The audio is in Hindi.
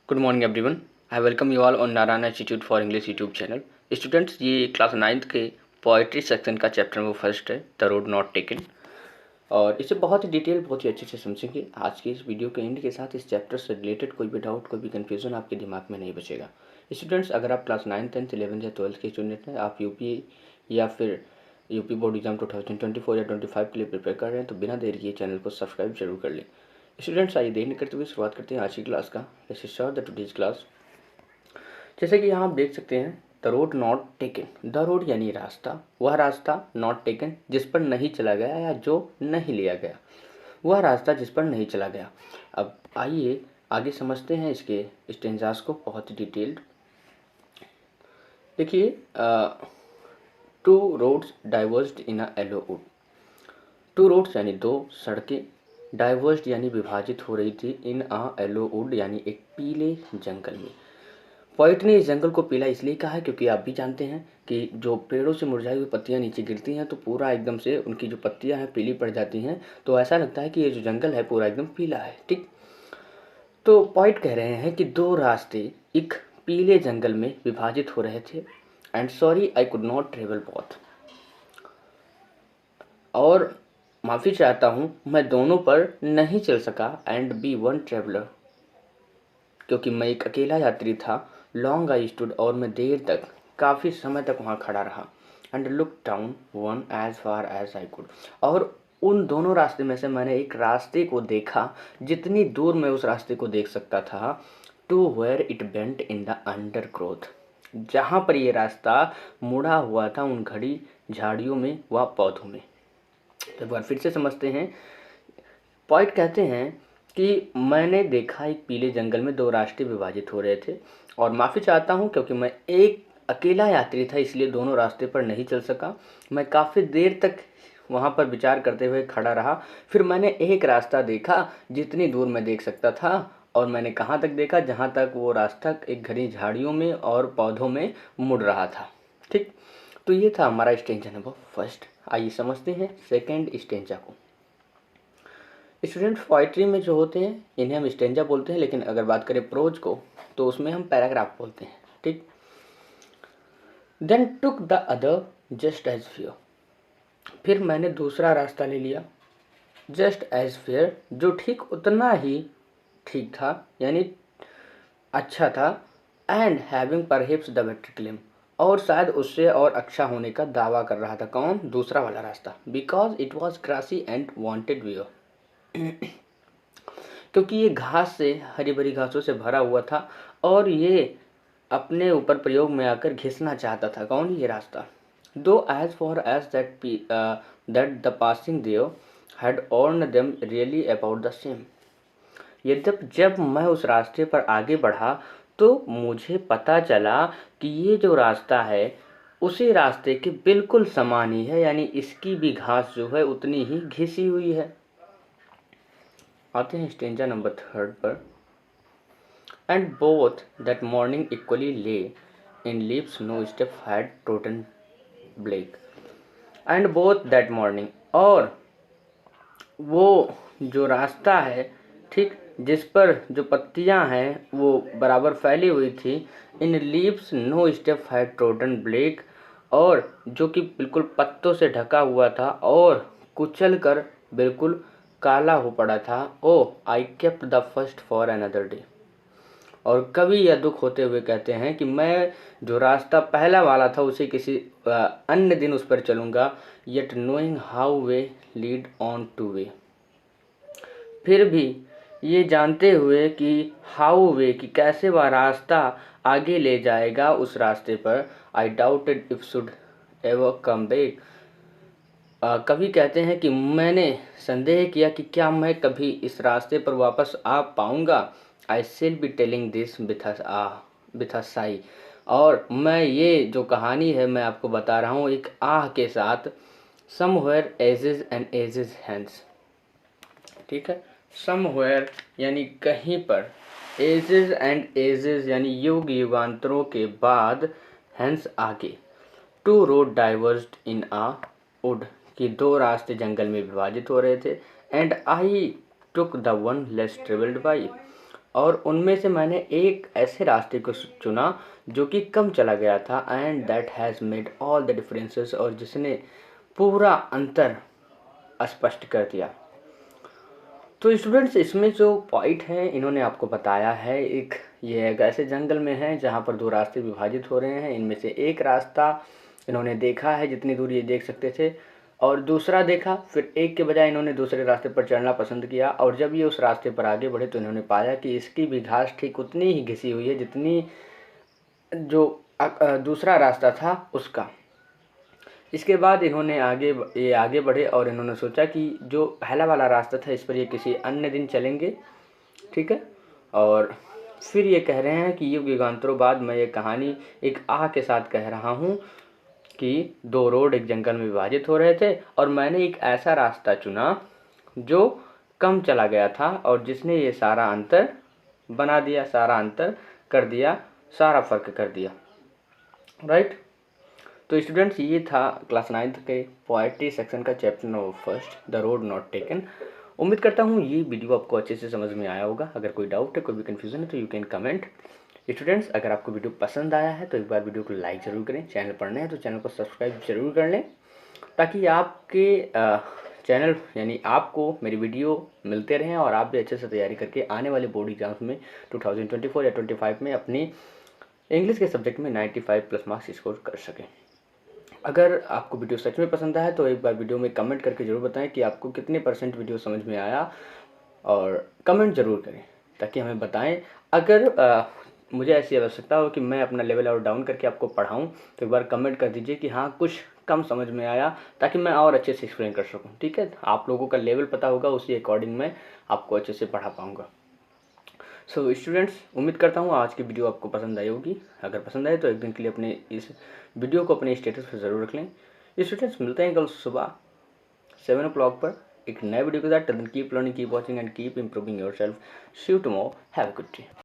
Good morning everyone. I welcome you all on Narayan institute for English YouTube channel. Students, ये क्लास 9th के पोइट्री सेक्शन का चैप्टर नंबर फर्स्ट है, द रोड नॉट टेकन। और इसे बहुत ही डिटेल, बहुत ही अच्छे से समझेंगे। आज की इस वीडियो के एंड के साथ इस चैप्टर से रिलेटेड कोई भी डाउट, कोई भी कन्फ्यूजन आपके दिमाग में नहीं बचेगा। स्टूडेंट्स, अगर आप क्लास 9, 10, 11 या 12 के स्टूडेंट हैं, आप यूपी या फिर यूपी बोर्ड एग्जाम 2024 या 25 के लिए प्रिपेयर कर रहे हैं, तो बिना देर किए चैनल को सब्सक्राइब जरूर कर लें। स्टूडेंट्स, आइए देर नहीं करते हुए शुरुआत करते हैं आज की क्लास का। Let's start the today's class. जैसे कि यहाँ आप देख सकते हैं, the road not taken. The road यानी रास्ता, वह रास्ता नॉट टेकन जिस पर नहीं चला गया या जो नहीं लिया गया, वह रास्ता जिस पर नहीं चला गया। अब आइए आगे समझते हैं इसके स्टेंजास को बहुत ही डिटेल्ड। देखिए, two roads divorced in a yellow would. Two roads यानी दो सड़कें, डाइवर्स्ड यानी विभाजित हो रही थी, इन अ येलो वुड यानी एक पीले जंगल में। पोइट ने इस जंगल को पीला इसलिए कहा है क्योंकि आप भी जानते हैं कि जो पेड़ों से मुरझाई हुई पत्तियां नीचे गिरती हैं तो पूरा एकदम से उनकी जो पत्तियां हैं पीली पड़ जाती हैं, तो ऐसा लगता है कि ये जो जंगल है पूरा एकदम पीला है। ठीक, तो पोइट कह रहे हैं कि दो रास्ते एक पीले जंगल में विभाजित हो रहे थे, and sorry I could not travel both. और माफ़ी चाहता हूँ, मैं दोनों पर नहीं चल सका, एंड बी वन ट्रेवलर, क्योंकि मैं एक अकेला यात्री था। लॉन्ग आई स्टूड, और मैं देर तक, काफ़ी समय तक वहाँ खड़ा रहा। And look down one as far as I could, और उन दोनों रास्ते में से मैंने एक रास्ते को देखा जितनी दूर मैं उस रास्ते को देख सकता था। To where it bent in the undergrowth, जहाँ पर ये रास्ता मुड़ा हुआ था उन घड़ी झाड़ियों में व पौधों में। तो एक बार फिर से समझते हैं। पॉइंट कहते हैं कि मैंने देखा एक पीले जंगल में दो रास्ते विभाजित हो रहे थे, और माफ़ी चाहता हूँ क्योंकि मैं एक अकेला यात्री था इसलिए दोनों रास्ते पर नहीं चल सका। मैं काफ़ी देर तक वहाँ पर विचार करते हुए खड़ा रहा। फिर मैंने एक रास्ता देखा जितनी दूर मैं देख सकता था, और मैंने कहाँ तक देखा, जहाँ तक वो रास्ता एक घनी झाड़ियों में और पौधों में मुड़ रहा था। ठीक, तो ये था हमारा स्टेंजा नंबर फर्स्ट। आइए समझते हैं सेकेंड स्टेंजा को। स्टूडेंट, पोइट्री में जो होते हैं इन्हें हम स्टेंजा बोलते हैं, लेकिन अगर बात करें प्रोज को तो उसमें हम पैराग्राफ बोलते हैं। ठीक, then took the other just as fair, फिर मैंने दूसरा रास्ता ले लिया। जस्ट एज फेयर, जो ठीक उतना ही ठीक था, यानी अच्छा था। And having perhaps the better claim, और शायद उससे और अच्छा होने का दावा कर रहा था। कौन? दूसरा वाला रास्ता। Because it was grassy and wanted view, क्योंकि ये घास से, हरी भरी घासों से भरा हुआ था और ये अपने ऊपर प्रयोग में आकर घिसना चाहता था। कौन? ये रास्ता। Though as for as that the passing there had worn them really about the same, यद्यपि जब मैं उस रास्ते पर आगे बढ़ा तो मुझे पता चला कि ये जो रास्ता है उसी रास्ते के बिल्कुल समान ही है, यानी इसकी भी घास जो है उतनी ही घिसी हुई है। आते हैं स्टेंजा नंबर थर्ड पर। And both that morning equally lay in leaves no step had trodden black. And both that morning, और वो जो रास्ता है, ठीक, जिस पर जो पत्तियां हैं वो बराबर फैली हुई थी। In leaves no step had trodden black, और जो कि बिल्कुल पत्तों से ढका हुआ था और कुचल कर बिल्कुल काला हो पड़ा था। Oh I kept the first for another day, और कवि यह दुख होते हुए कहते हैं कि मैं जो रास्ता पहला वाला था उसे किसी अन्य दिन उस पर चलूँगा। Yet knowing how way lead on two way, फिर भी ये जानते हुए कि हाउ वे, कि कैसे वह रास्ता आगे ले जाएगा उस रास्ते पर। आई doubted if should ever come back, कवि कहते हैं कि मैंने संदेह किया कि क्या मैं कभी इस रास्ते पर वापस आ पाऊँगा। आई शिल be telling this with a Sai, और मैं ये जो कहानी है मैं आपको बता रहा हूँ एक आह के साथ। Somewhere ages and ages hence, ठीक है, समवेयर यानी कहीं पर, एजेस एंड एजेस यानी युग युगांतरों के बाद, हैंस आगे। Two roads diverged in a wood, कि दो रास्ते जंगल में विभाजित हो रहे थे। And I took the one less travelled by, और उनमें से मैंने एक ऐसे रास्ते को चुना जो कि कम चला गया था, and that has made all the differences, और जिसने पूरा अंतर स्पष्ट कर दिया। तो स्टूडेंट्स, इसमें जो पॉइंट है इन्होंने आपको बताया है, ये एक ऐसे जंगल में है जहाँ पर दो रास्ते विभाजित हो रहे हैं। इनमें से एक रास्ता इन्होंने देखा है, जितनी दूर ये देख सकते थे, और दूसरा देखा। फिर एक के बजाय इन्होंने दूसरे रास्ते पर चलना पसंद किया, और जब ये उस रास्ते पर आगे बढ़े तो इन्होंने पाया कि इसकी भी घास ठीक उतनी ही घिसी हुई है जितनी जो दूसरा रास्ता था उसका। इसके बाद ये आगे बढ़े और इन्होंने सोचा कि जो पहला वाला रास्ता था इस पर ये किसी अन्य दिन चलेंगे, ठीक है। और फिर ये कह रहे हैं कि युग युगांतरों बाद मैं ये कहानी एक आह के साथ कह रहा हूँ कि दो रोड एक जंगल में विभाजित हो रहे थे, और मैंने एक ऐसा रास्ता चुना जो कम चला गया था, और जिसने ये सारा अंतर बना दिया, सारा अंतर कर दिया, सारा फ़र्क कर दिया, राइट। तो स्टूडेंट्स, ये था क्लास 9th के पोएट्री सेक्शन का chapter number 1, the road not taken. उम्मीद करता हूँ ये वीडियो आपको अच्छे से समझ में आया होगा। अगर कोई डाउट है, कोई भी कन्फ्यूज़न है तो यू कैन कमेंट। स्टूडेंट्स, अगर आपको वीडियो पसंद आया है तो एक बार वीडियो को लाइक ज़रूर करें। चैनल पर नए हैं तो चैनल को सब्सक्राइब जरूर कर लें, ताकि आपके चैनल यानी आपको मेरी वीडियो मिलते रहें और आप भी अच्छे से तैयारी करके आने वाले बोर्ड एग्जाम्स में 2024 या 25 में अपनी इंग्लिश के सब्जेक्ट में 95+ मार्क्स स्कोर कर सकें। अगर आपको वीडियो सच में पसंद आया तो एक बार वीडियो में कमेंट करके ज़रूर बताएं कि आपको कितने % वीडियो समझ में आया, और कमेंट ज़रूर करें ताकि हमें बताएं। अगर मुझे ऐसी आवश्यकता हो कि मैं अपना लेवल और डाउन करके आपको पढ़ाऊं तो एक बार कमेंट कर दीजिए कि हाँ कुछ कम समझ में आया, ताकि मैं और अच्छे से एक्सप्लेन कर सकूं, ठीक है। आप लोगों का लेवल पता होगा, उसी अकॉर्डिंग मैं आपको अच्छे से पढ़ा पाऊँगा। सो स्टूडेंट्स, उम्मीद करता हूँ आज की वीडियो आपको पसंद आई होगी। अगर पसंद आए तो एक दिन के लिए अपने इस वीडियो को अपने स्टेटस पर ज़रूर रख लें। स्टूडेंट्स, मिलते हैं कल सुबह 7 o'clock पर एक नए वीडियो के साथ। Till then keep learning, keep watching and keep improving yourself. See you tomorrow. Have a good day.